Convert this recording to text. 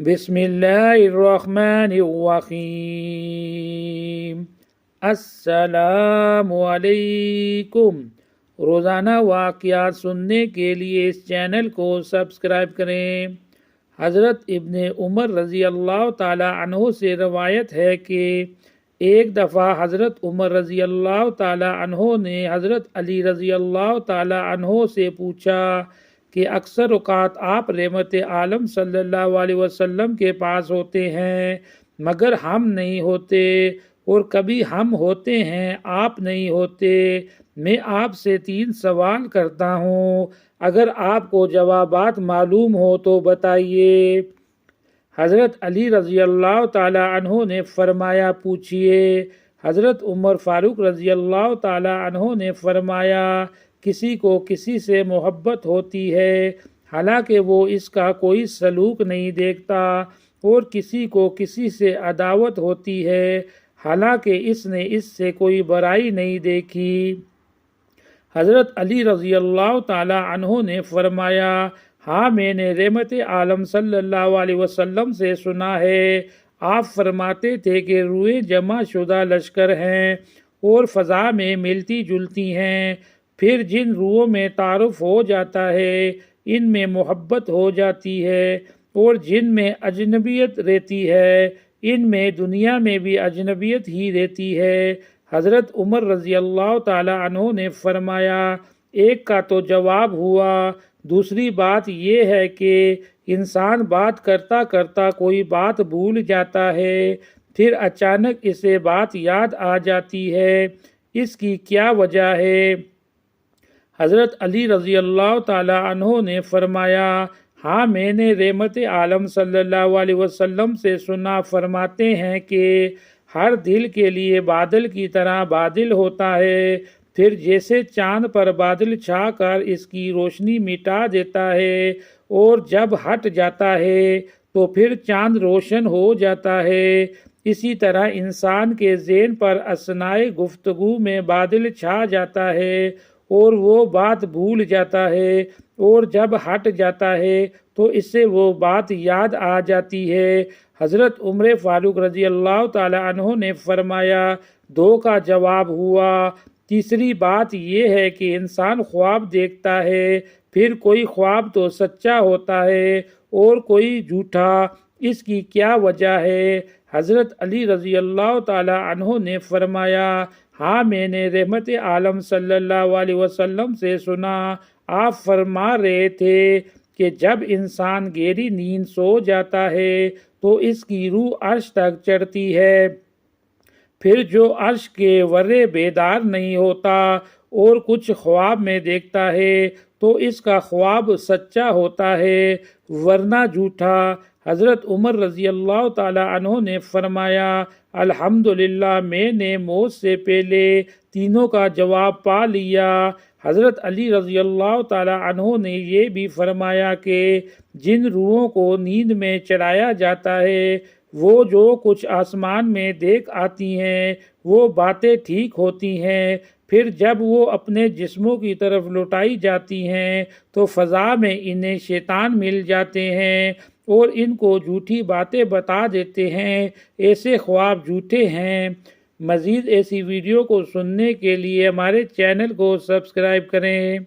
بسم اللہ الرحمن الرحیم۔ السلام علیکم۔ روزانہ واقعات سننے کے لیے اس چینل کو سبسکرائب کریں۔ حضرت ابن عمر رضی اللہ تعالی عنہ سے روایت ہے کہ ایک دفعہ حضرت عمر رضی اللہ تعالی عنہ نے حضرت علی رضی اللہ تعالی عنہ سے پوچھا کہ اکثر اوقات آپ رحمت عالم صلی اللہ علیہ وسلم کے پاس ہوتے ہیں مگر ہم نہیں ہوتے، اور کبھی ہم ہوتے ہیں آپ نہیں ہوتے۔ میں آپ سے 3 سوال کرتا ہوں، اگر آپ کو جوابات معلوم ہو تو بتائیے۔ حضرت علی رضی اللہ تعالی عنہ نے فرمایا پوچھئے۔ حضرت عمر فاروق رضی اللہ تعالی عنہ نے فرمایا کسی کو کسی سے محبت ہوتی ہے حالانکہ وہ اس کا کوئی سلوک نہیں دیکھتا، اور کسی کو کسی سے عداوت ہوتی ہے حالانکہ اس نے اس سے کوئی برائی نہیں دیکھی۔ حضرت علی رضی اللہ تعالی عنہ نے فرمایا ہاں، میں نے رحمت عالم صلی اللہ علیہ وسلم سے سنا ہے، آپ فرماتے تھے کہ روحیں جمع شدہ لشکر ہیں اور فضا میں ملتی جلتی ہیں، پھر جن روحوں میں تعارف ہو جاتا ہے ان میں محبت ہو جاتی ہے، اور جن میں اجنبیت رہتی ہے ان میں دنیا میں بھی اجنبیت ہی رہتی ہے۔ حضرت عمر رضی اللہ تعالی عنہ نے فرمایا ایک کا تو جواب ہوا، دوسری بات یہ ہے کہ انسان بات کرتا کرتا کوئی بات بھول جاتا ہے، پھر اچانک اسے بات یاد آ جاتی ہے، اس کی کیا وجہ ہے؟ حضرت علی رضی اللہ تعالی عنہ نے فرمایا ہاں، میں نے رحمت عالم صلی اللہ علیہ وسلم سے سنا، فرماتے ہیں کہ ہر دل کے لیے بادل کی طرح بادل ہوتا ہے، پھر جیسے چاند پر بادل چھا کر اس کی روشنی مٹا دیتا ہے اور جب ہٹ جاتا ہے تو پھر چاند روشن ہو جاتا ہے، اسی طرح انسان کے ذہن پر اثنائے گفتگو میں بادل چھا جاتا ہے اور وہ بات بھول جاتا ہے، اور جب ہٹ جاتا ہے تو اس سے وہ بات یاد آ جاتی ہے۔ حضرت عمر فاروق رضی اللہ تعالی عنہ نے فرمایا 2 کا جواب ہوا، تیسری بات یہ ہے کہ انسان خواب دیکھتا ہے، پھر کوئی خواب تو سچا ہوتا ہے اور کوئی جھوٹا، اس کی کیا وجہ ہے؟ حضرت علی رضی اللہ تعالی عنہ نے فرمایا ہاں، میں نے رحمت عالم صلی اللہ علیہ وسلم سے سنا، آپ فرما رہے تھے کہ جب انسان گہری نیند سو جاتا ہے تو اس کی روح عرش تک چڑھتی ہے، پھر جو عرش کے ورے بیدار نہیں ہوتا اور کچھ خواب میں دیکھتا ہے تو اس کا خواب سچا ہوتا ہے ورنہ جھوٹا۔ حضرت عمر رضی اللہ تعالی عنہ نے فرمایا الحمدللہ، میں نے موت سے پہلے تینوں کا جواب پا لیا۔ حضرت علی رضی اللہ تعالی عنہ نے یہ بھی فرمایا کہ جن روحوں کو نیند میں چڑھایا جاتا ہے وہ جو کچھ آسمان میں دیکھ آتی ہیں وہ باتیں ٹھیک ہوتی ہیں، پھر جب وہ اپنے جسموں کی طرف لوٹائی جاتی ہیں تو فضا میں انہیں شیطان مل جاتے ہیں اور ان کو جھوٹی باتیں بتا دیتے ہیں، ایسے خواب جھوٹے ہیں۔ مزید ایسی ویڈیو کو سننے کے لیے ہمارے چینل کو سبسکرائب کریں۔